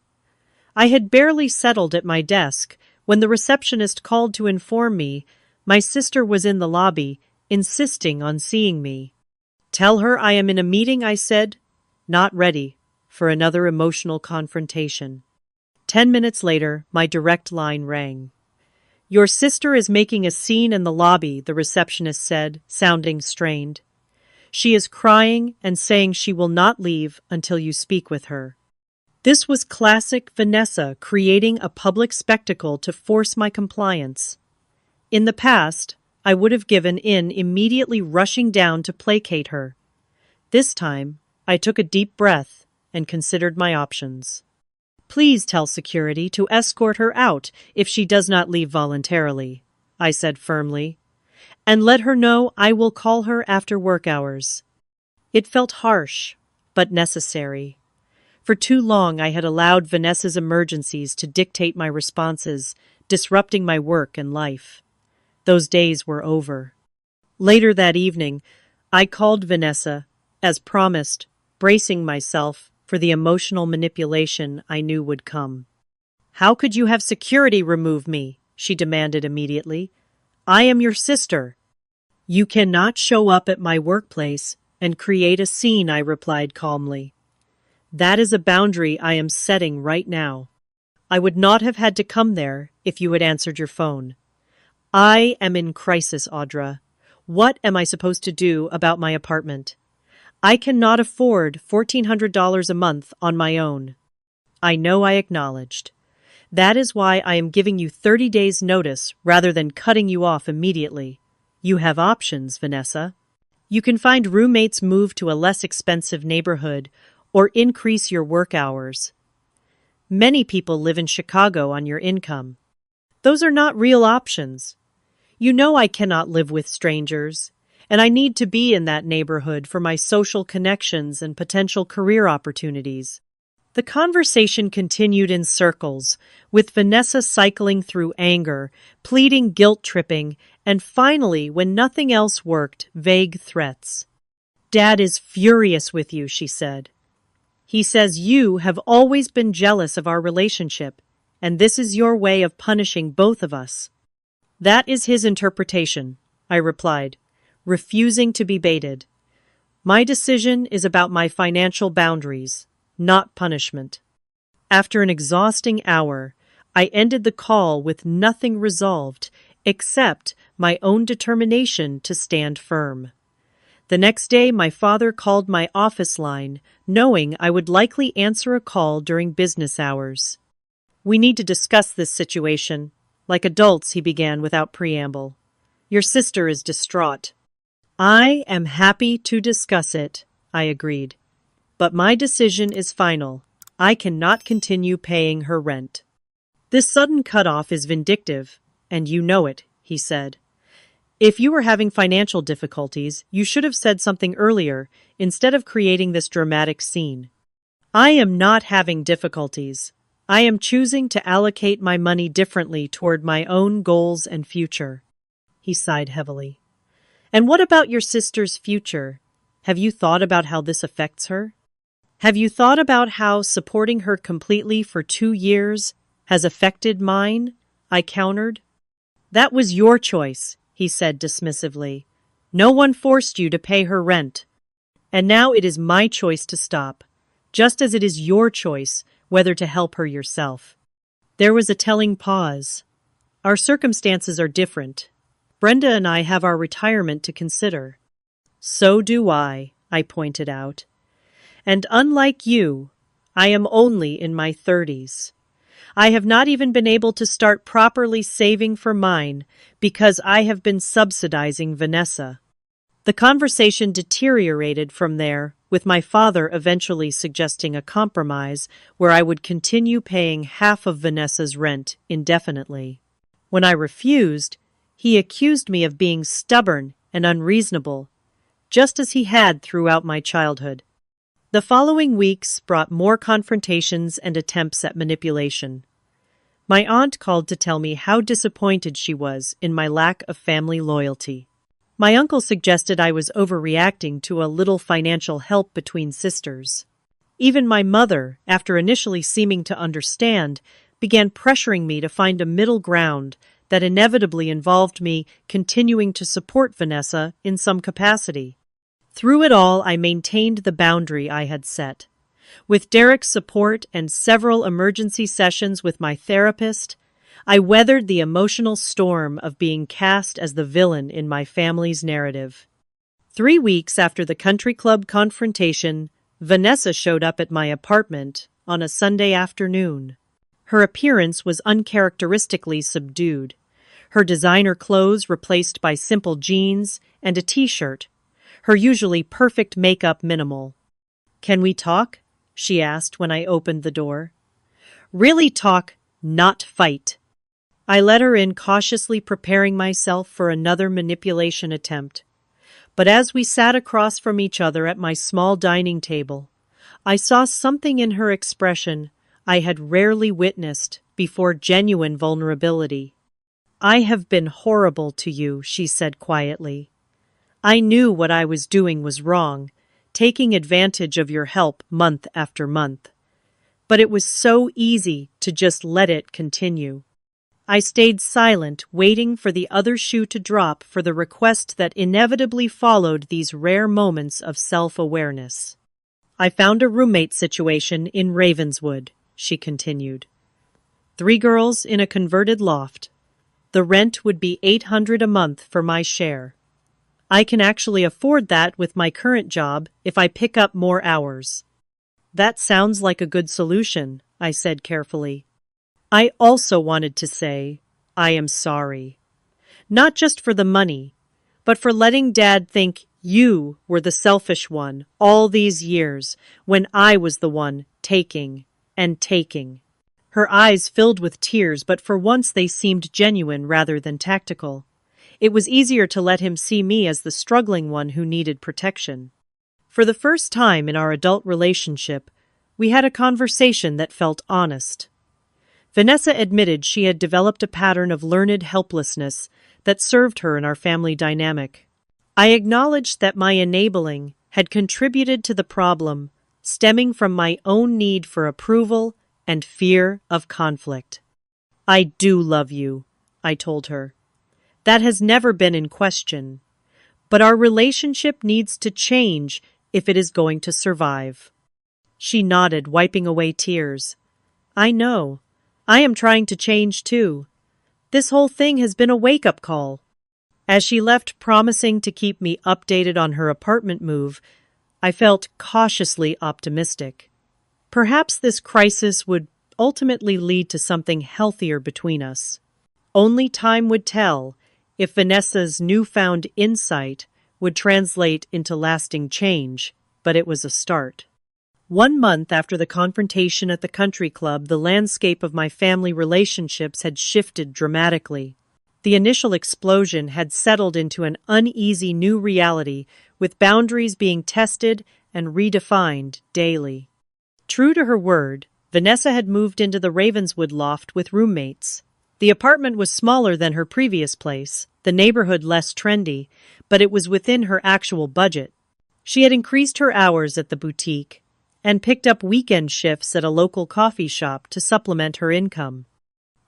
I had barely settled at my desk when the receptionist called to inform me my sister was in the lobby, insisting on seeing me. "Tell her I am in a meeting," I said, not ready for another emotional confrontation. 10 minutes later, my direct line rang. "Your sister is making a scene in the lobby," the receptionist said, sounding strained. "She is crying and saying she will not leave until you speak with her." This was classic Vanessa creating a public spectacle to force my compliance. In the past, I would have given in, immediately rushing down to placate her. This time, I took a deep breath and considered my options. "Please tell security to escort her out if she does not leave voluntarily," I said firmly, "and let her know I will call her after work hours." It felt harsh, but necessary. For too long I had allowed Vanessa's emergencies to dictate my responses, disrupting my work and life. Those days were over. Later that evening, I called Vanessa, as promised, bracing myself for the emotional manipulation I knew would come. "How could you have security remove me?" she demanded immediately. "I am your sister." "You cannot show up at my workplace and create a scene," I replied calmly. "That is a boundary I am setting right now. I would not have had to come there if you had answered your phone. I am in crisis, Audra. What am I supposed to do about my apartment? I cannot afford $1,400 a month on my own." "I know," I acknowledged. "That is why I am giving you 30 days' notice rather than cutting you off immediately. You have options, Vanessa. You can find roommates, move to a less expensive neighborhood, or increase your work hours. Many people live in Chicago on your income. Those are not real options. You know I cannot live with strangers, and I need to be in that neighborhood for my social connections and potential career opportunities." The conversation continued in circles, with Vanessa cycling through anger, pleading, guilt-tripping, and finally, when nothing else worked, vague threats. "Dad is furious with you," she said. "He says you have always been jealous of our relationship, and this is your way of punishing both of us." "That is his interpretation," I replied, refusing to be baited. My decision is about my financial boundaries, not punishment. After an exhausting hour, I ended the call with nothing resolved except my own determination to stand firm. The next day, my father called my office line, knowing I would likely answer a call during business hours. "We need to discuss this situation. Like adults," he began without preamble. "Your sister is distraught." "I am happy to discuss it," I agreed. "But my decision is final. I cannot continue paying her rent." "This sudden cutoff is vindictive, and you know it," he said. "If you were having financial difficulties, you should have said something earlier instead of creating this dramatic scene." "I am not having difficulties. I am choosing to allocate my money differently toward my own goals and future." He sighed heavily. "And what about your sister's future? Have you thought about how this affects her? Have you thought about how supporting her completely for 2 years has affected mine?" I countered. "That was your choice," he said dismissively. "No one forced you to pay her rent. And now it is my choice to stop, just as it is your choice whether to help her yourself." There was a telling pause. "Our circumstances are different. Brenda and I have our retirement to consider." "So do I," pointed out. "And unlike you, I am only in my 30s. I have not even been able to start properly saving for mine because I have been subsidizing Vanessa." The conversation deteriorated from there, with my father eventually suggesting a compromise where I would continue paying half of Vanessa's rent indefinitely. When I refused, he accused me of being stubborn and unreasonable, just as he had throughout my childhood. The following weeks brought more confrontations and attempts at manipulation. My aunt called to tell me how disappointed she was in my lack of family loyalty. My uncle suggested I was overreacting to a little financial help between sisters. Even my mother, after initially seeming to understand, began pressuring me to find a middle ground that inevitably involved me continuing to support Vanessa in some capacity. Through it all, I maintained the boundary I had set. With Derek's support and several emergency sessions with my therapist, I weathered the emotional storm of being cast as the villain in my family's narrative. 3 weeks after the country club confrontation, Vanessa showed up at my apartment on a Sunday afternoon. Her appearance was uncharacteristically subdued. Her designer clothes replaced by simple jeans and a t-shirt. Her usually perfect makeup minimal. "Can we talk?" she asked when I opened the door. "Really talk, not fight." I let her in, cautiously preparing myself for another manipulation attempt. But as we sat across from each other at my small dining table, I saw something in her expression I had rarely witnessed before: genuine vulnerability. "I have been horrible to you," she said quietly. "I knew what I was doing was wrong, taking advantage of your help month after month. But it was so easy to just let it continue." I stayed silent, waiting for the other shoe to drop for the request that inevitably followed these rare moments of self-awareness. "I found a roommate situation in Ravenswood," she continued. 3 girls in a converted loft. The rent would be $800 a month for my share. I can actually afford that with my current job if I pick up more hours." "That sounds like a good solution," I said carefully. I also wanted to say, I am sorry. Not just for the money, but for letting Dad think you were the selfish one all these years when I was the one taking and taking. Her eyes filled with tears, but for once they seemed genuine rather than tactical. It was easier to let him see me as the struggling one who needed protection. For the first time in our adult relationship, we had a conversation that felt honest. Vanessa admitted she had developed a pattern of learned helplessness that served her in our family dynamic. I acknowledged that my enabling had contributed to the problem, stemming from my own need for approval and fear of conflict. "I do love you," I told her. "That has never been in question. But our relationship needs to change if it is going to survive. She nodded, wiping away tears. I know. I am trying to change too. This whole thing has been a wake-up call. As she left, promising to keep me updated on her apartment move, I felt cautiously optimistic. Perhaps this crisis would ultimately lead to something healthier between us. Only time would tell if Vanessa's newfound insight would translate into lasting change, but it was a start. 1 month after the confrontation at the country club, the landscape of my family relationships had shifted dramatically. The initial explosion had settled into an uneasy new reality, with boundaries being tested and redefined daily. True to her word, Vanessa had moved into the Ravenswood loft with roommates. The apartment was smaller than her previous place, the neighborhood less trendy, but it was within her actual budget. She had increased her hours at the boutique and picked up weekend shifts at a local coffee shop to supplement her income.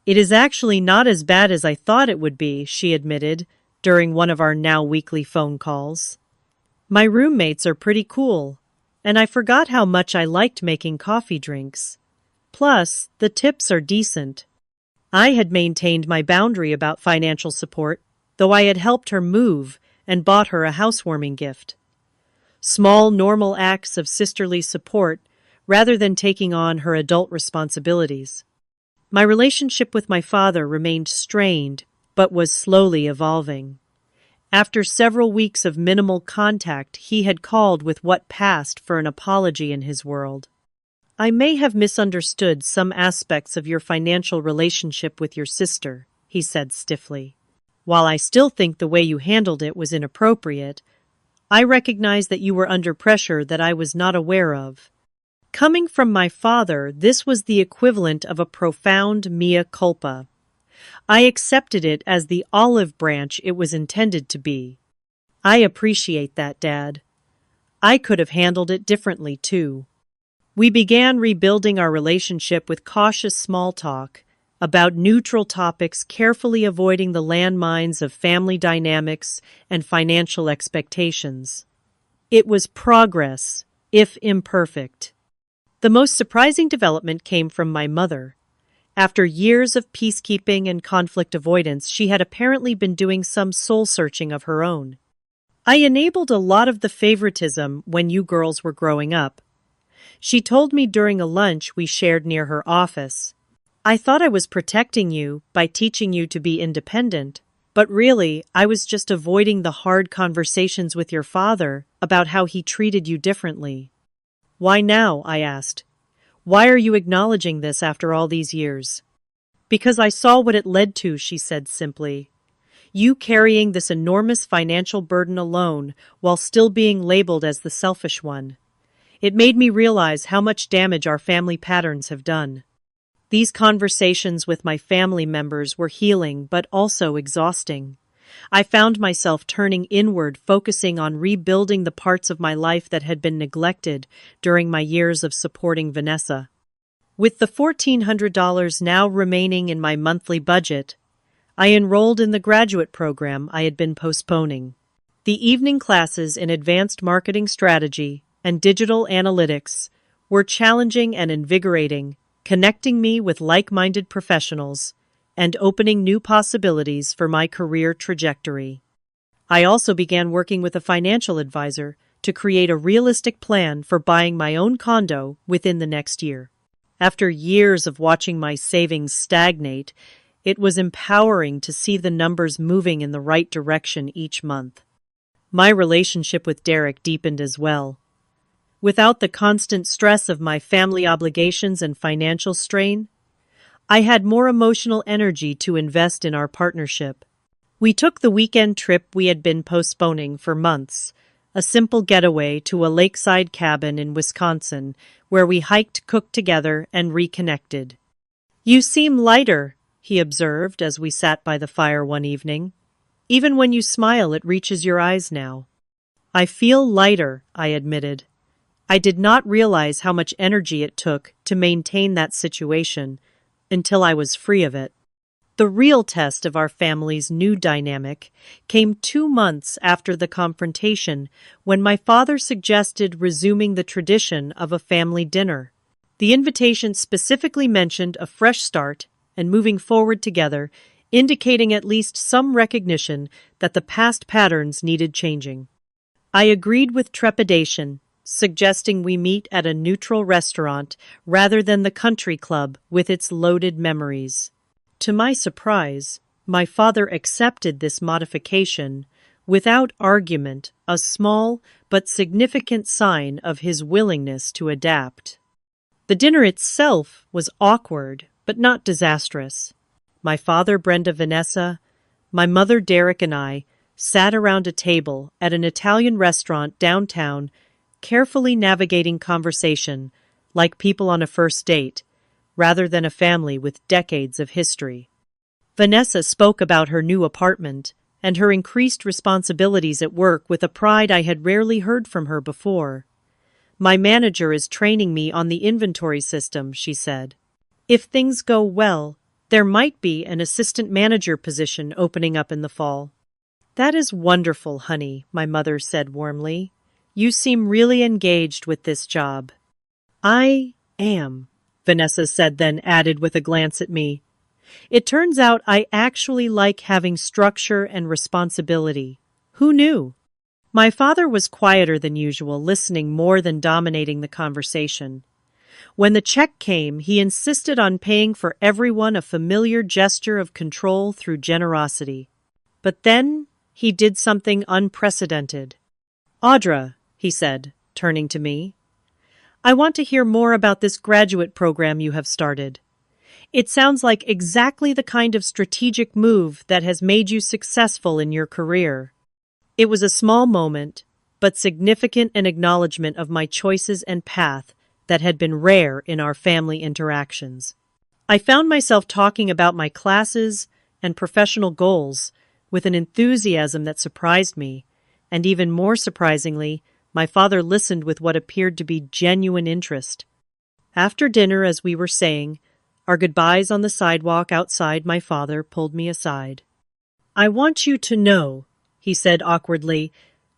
It is actually not as bad as I thought it would be, she admitted during one of our now weekly phone calls. My roommates are pretty cool, and I forgot how much I liked making coffee drinks. Plus, the tips are decent. I had maintained my boundary about financial support, though I had helped her move and bought her a housewarming gift. Small, normal acts of sisterly support rather than taking on her adult responsibilities. My relationship with my father remained strained, but was slowly evolving. After several weeks of minimal contact, he had called with what passed for an apology in his world. I may have misunderstood some aspects of your financial relationship with your sister, he said stiffly. While I still think the way you handled it was inappropriate, I recognize that you were under pressure that I was not aware of. Coming from my father, this was the equivalent of a profound mea culpa. I accepted it as the olive branch it was intended to be. I appreciate that, Dad. I could have handled it differently, too. We began rebuilding our relationship with cautious small talk about neutral topics, carefully avoiding the landmines of family dynamics and financial expectations. It was progress, if imperfect. The most surprising development came from my mother. After years of peacekeeping and conflict avoidance, she had apparently been doing some soul-searching of her own. I enabled a lot of the favoritism when you girls were growing up. She told me during a lunch we shared near her office. I thought I was protecting you by teaching you to be independent, but really, I was just avoiding the hard conversations with your father about how he treated you differently. Why now? I asked. Why are you acknowledging this after all these years? Because I saw what it led to, she said simply. You carrying this enormous financial burden alone while still being labeled as the selfish one. It made me realize how much damage our family patterns have done. These conversations with my family members were healing but also exhausting. I found myself turning inward, focusing on rebuilding the parts of my life that had been neglected during my years of supporting Vanessa. With the $1,400 now remaining in my monthly budget, I enrolled in the graduate program I had been postponing. The evening classes in advanced marketing strategy and digital analytics were challenging and invigorating, connecting me with like-minded professionals and opening new possibilities for my career trajectory. I also began working with a financial advisor to create a realistic plan for buying my own condo within the next year. After years of watching my savings stagnate, it was empowering to see the numbers moving in the right direction each month. My relationship with Derek deepened as well. Without the constant stress of my family obligations and financial strain, I had more emotional energy to invest in our partnership. We took the weekend trip we had been postponing for months, a simple getaway to a lakeside cabin in Wisconsin where we hiked, cooked together, and reconnected. You seem lighter, he observed as we sat by the fire one evening. Even when you smile, it reaches your eyes now. I feel lighter, I admitted. I did not realize how much energy it took to maintain that situation until I was free of it. The real test of our family's new dynamic came 2 months after the confrontation, when my father suggested resuming the tradition of a family dinner. The invitation specifically mentioned a fresh start and moving forward together, indicating at least some recognition that the past patterns needed changing. I agreed with trepidation, suggesting we meet at a neutral restaurant rather than the country club with its loaded memories. To my surprise, my father accepted this modification without argument, a small but significant sign of his willingness to adapt. The dinner itself was awkward, but not disastrous. My father, Brenda, Vanessa, my mother, Derek, and I sat around a table at an Italian restaurant downtown, carefully navigating conversation like people on a first date, rather than a family with decades of history. Vanessa spoke about her new apartment and her increased responsibilities at work with a pride I had rarely heard from her before. "My manager is training me on the inventory system," she said. "If things go well, there might be an assistant manager position opening up in the fall." "That is wonderful, honey," my mother said warmly. "You seem really engaged with this job." "I am," Vanessa said, then added with a glance at me. "It turns out I actually like having structure and responsibility. Who knew?" My father was quieter than usual, listening more than dominating the conversation. When the check came, he insisted on paying for everyone, a familiar gesture of control through generosity. But then he did something unprecedented. "Audra," he said, turning to me, "I want to hear more about this graduate program you have started. It sounds like exactly the kind of strategic move that has made you successful in your career." It was a small moment, but significant, an acknowledgement of my choices and path that had been rare in our family interactions. I found myself talking about my classes and professional goals with an enthusiasm that surprised me, and even more surprisingly, my father listened with what appeared to be genuine interest. After dinner, as we were saying our goodbyes on the sidewalk outside, my father pulled me aside. "I want you to know," he said awkwardly,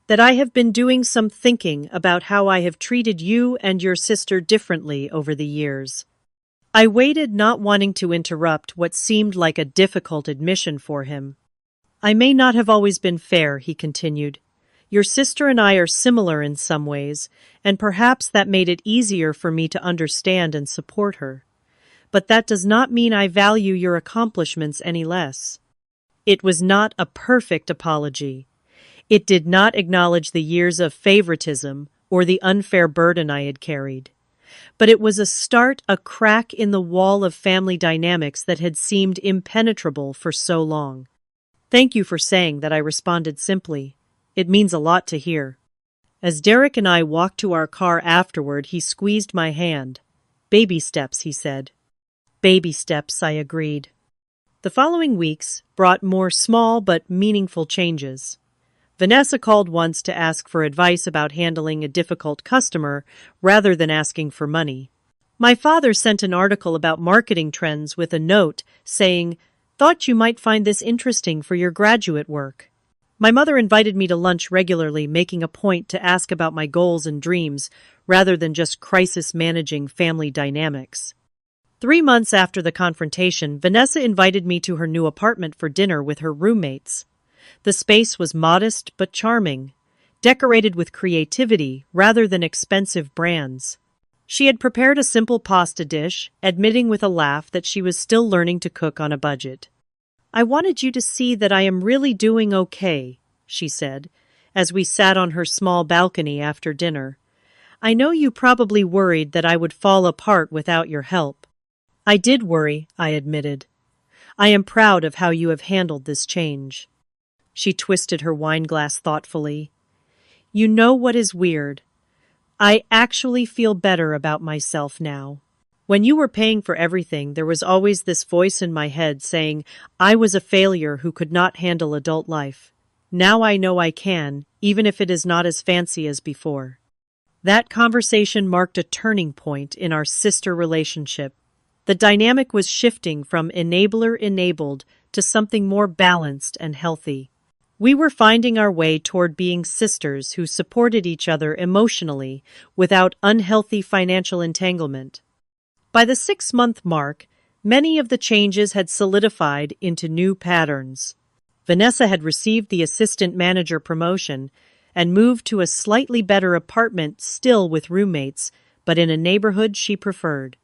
"that I have been doing some thinking about how I have treated you and your sister differently over the years." I waited, not wanting to interrupt what seemed like a difficult admission for him. "I may not have always been fair," he continued. "Your sister and I are similar in some ways, and perhaps that made it easier for me to understand and support her. But that does not mean I value your accomplishments any less." It was not a perfect apology. It did not acknowledge the years of favoritism or the unfair burden I had carried. But it was a start, a crack in the wall of family dynamics that had seemed impenetrable for so long. "Thank you for saying that," I responded simply. "It means a lot to hear." As Derek and I walked to our car afterward, he squeezed my hand. "Baby steps," he said. "Baby steps," I agreed. The following weeks brought more small but meaningful changes. Vanessa called once to ask for advice about handling a difficult customer rather than asking for money. My father sent an article about marketing trends with a note saying, "Thought you might find this interesting for your graduate work." My mother invited me to lunch regularly, making a point to ask about my goals and dreams rather than just crisis managing family dynamics. 3 months after the confrontation, Vanessa invited me to her new apartment for dinner with her roommates. The space was modest but charming, decorated with creativity rather than expensive brands. She had prepared a simple pasta dish, admitting with a laugh that she was still learning to cook on a budget. "I wanted you to see that I am really doing okay," she said, as we sat on her small balcony after dinner. "I know you probably worried that I would fall apart without your help." "I did worry," I admitted. "I am proud of how you have handled this change." She twisted her wineglass thoughtfully. "You know what is weird? I actually feel better about myself now. When you were paying for everything, there was always this voice in my head saying I was a failure who could not handle adult life. Now I know I can, even if it is not as fancy as before." That conversation marked a turning point in our sister relationship. The dynamic was shifting from enabler-enabled to something more balanced and healthy. We were finding our way toward being sisters who supported each other emotionally without unhealthy financial entanglement. By the 6-month mark, many of the changes had solidified into new patterns. Vanessa had received the assistant manager promotion and moved to a slightly better apartment, still with roommates, but in a neighborhood she preferred.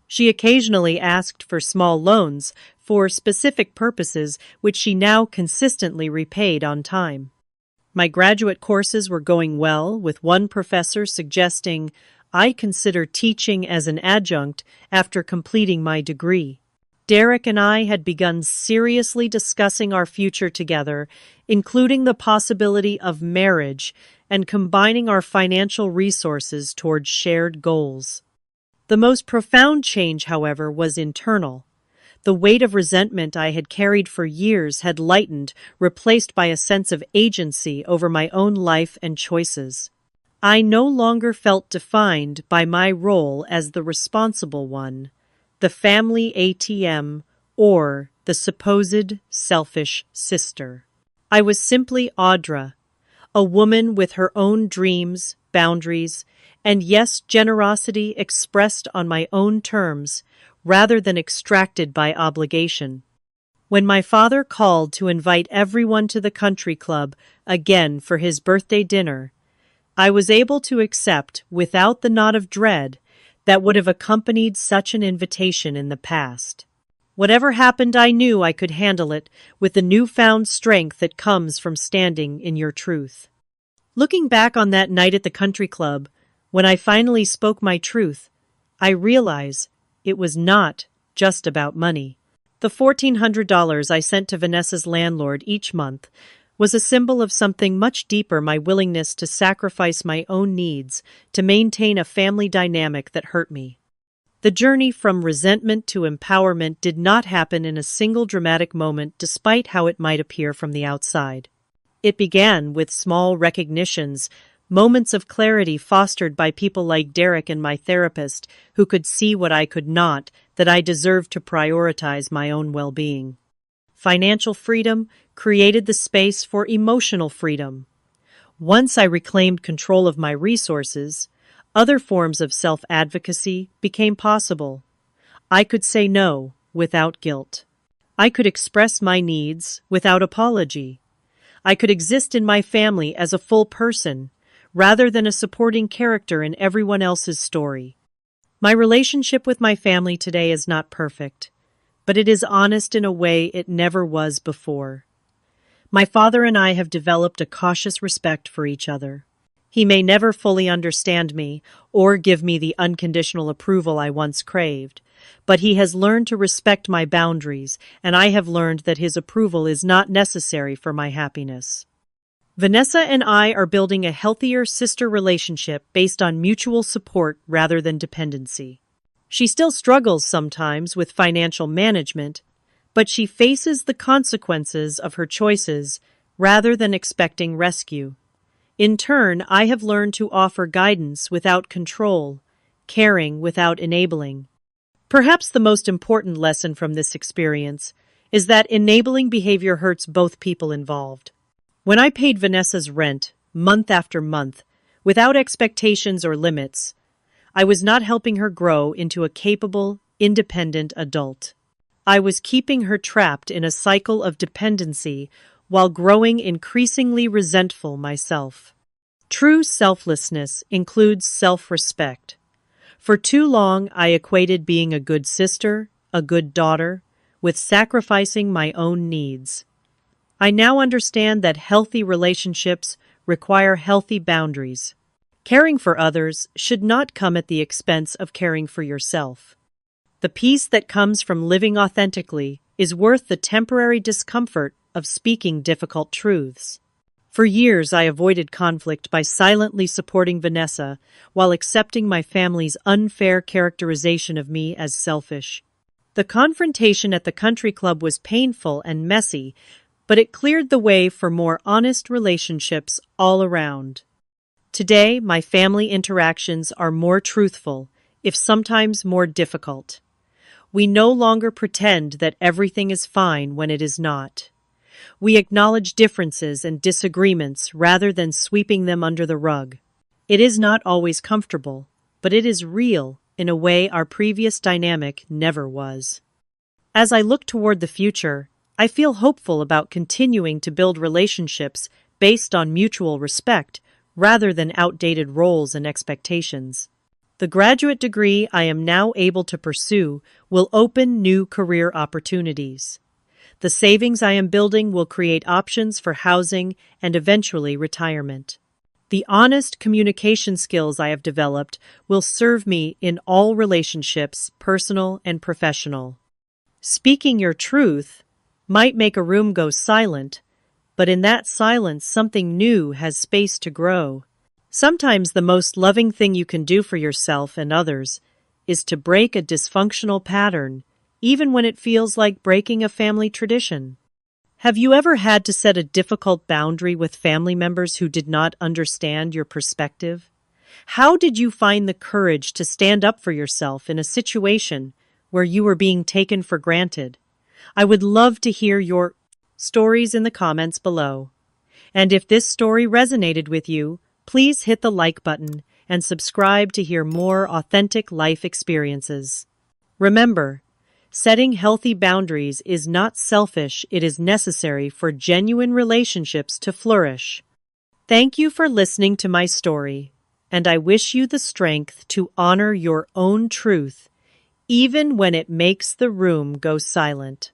She occasionally asked for small loans for specific purposes, which she now consistently repaid on time. My graduate courses were going well, with one professor suggesting I consider teaching as an adjunct after completing my degree. Derek and I had begun seriously discussing our future together, including the possibility of marriage and combining our financial resources towards shared goals. The most profound change, however, was internal. The weight of resentment I had carried for years had lightened, replaced by a sense of agency over my own life and choices. I no longer felt defined by my role as the responsible one, the family ATM, or the supposed selfish sister. I was simply Audra, a woman with her own dreams, boundaries, and yes, generosity expressed on my own terms, rather than extracted by obligation. When my father called to invite everyone to the country club again for his birthday dinner, I was able to accept, without the knot of dread that would have accompanied such an invitation in the past. Whatever happened, I knew I could handle it with the newfound strength that comes from standing in your truth. Looking back on that night at the country club, when I finally spoke my truth, I realize it was not just about money. The $1,400 I sent to Vanessa's landlord each month was a symbol of something much deeper: my willingness to sacrifice my own needs to maintain a family dynamic that hurt me. The journey from resentment to empowerment did not happen in a single dramatic moment, despite how it might appear from the outside. It began with small recognitions, moments of clarity fostered by people like Derek and my therapist, who could see what I could not, that I deserved to prioritize my own well-being. Financial freedom created the space for emotional freedom. Once I reclaimed control of my resources, other forms of self-advocacy became possible. I could say no without guilt. I could express my needs without apology. I could exist in my family as a full person, rather than a supporting character in everyone else's story. My relationship with my family today is not perfect, but it is honest in a way it never was before. My father and I have developed a cautious respect for each other. He may never fully understand me or give me the unconditional approval I once craved, but he has learned to respect my boundaries, and I have learned that his approval is not necessary for my happiness. Vanessa and I are building a healthier sister relationship based on mutual support rather than dependency. She still struggles sometimes with financial management, but she faces the consequences of her choices rather than expecting rescue. In turn, I have learned to offer guidance without control, caring without enabling. Perhaps the most important lesson from this experience is that enabling behavior hurts both people involved. When I paid Vanessa's rent, month after month, without expectations or limits, I was not helping her grow into a capable, independent adult. I was keeping her trapped in a cycle of dependency while growing increasingly resentful myself. True selflessness includes self-respect. For too long, I equated being a good sister, a good daughter, with sacrificing my own needs. I now understand that healthy relationships require healthy boundaries. Caring for others should not come at the expense of caring for yourself. The peace that comes from living authentically is worth the temporary discomfort of speaking difficult truths. For years, I avoided conflict by silently supporting Vanessa while accepting my family's unfair characterization of me as selfish. The confrontation at the country club was painful and messy, but it cleared the way for more honest relationships all around. Today, my family interactions are more truthful, if sometimes more difficult. We no longer pretend that everything is fine when it is not. We acknowledge differences and disagreements rather than sweeping them under the rug. It is not always comfortable, but it is real in a way our previous dynamic never was. As I look toward the future, I feel hopeful about continuing to build relationships based on mutual respect rather than outdated roles and expectations. The graduate degree I am now able to pursue will open new career opportunities. The savings I am building will create options for housing and eventually retirement. The honest communication skills I have developed will serve me in all relationships, personal and professional. Speaking your truth might make a room go silent, but in that silence something new has space to grow. Sometimes the most loving thing you can do for yourself and others is to break a dysfunctional pattern, even when it feels like breaking a family tradition. Have you ever had to set a difficult boundary with family members who did not understand your perspective? How did you find the courage to stand up for yourself in a situation where you were being taken for granted? I would love to hear your stories in the comments below. And if this story resonated with you, please hit the like button and subscribe to hear more authentic life experiences. Remember, setting healthy boundaries is not selfish, it is necessary for genuine relationships to flourish. Thank you for listening to my story, and I wish you the strength to honor your own truth, even when it makes the room go silent.